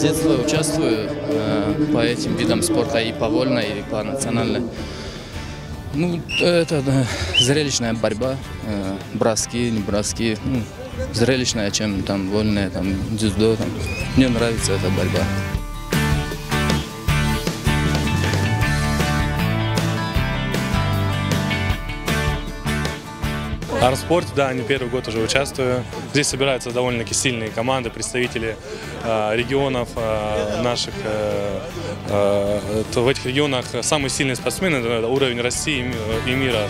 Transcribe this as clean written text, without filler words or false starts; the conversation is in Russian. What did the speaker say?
детства участвую по этим видам спорта и по вольной, и по национальной. Ну, это зрелищная борьба, броски, не броски, ну, зрелищная, чем там вольная, там дзюдо. Там. Мне нравится эта борьба. В армспорте, да, не первый год уже участвую. Здесь собираются довольно-таки сильные команды, представители регионов наших. В этих регионах самые сильные спортсмены, это уровень России и мира.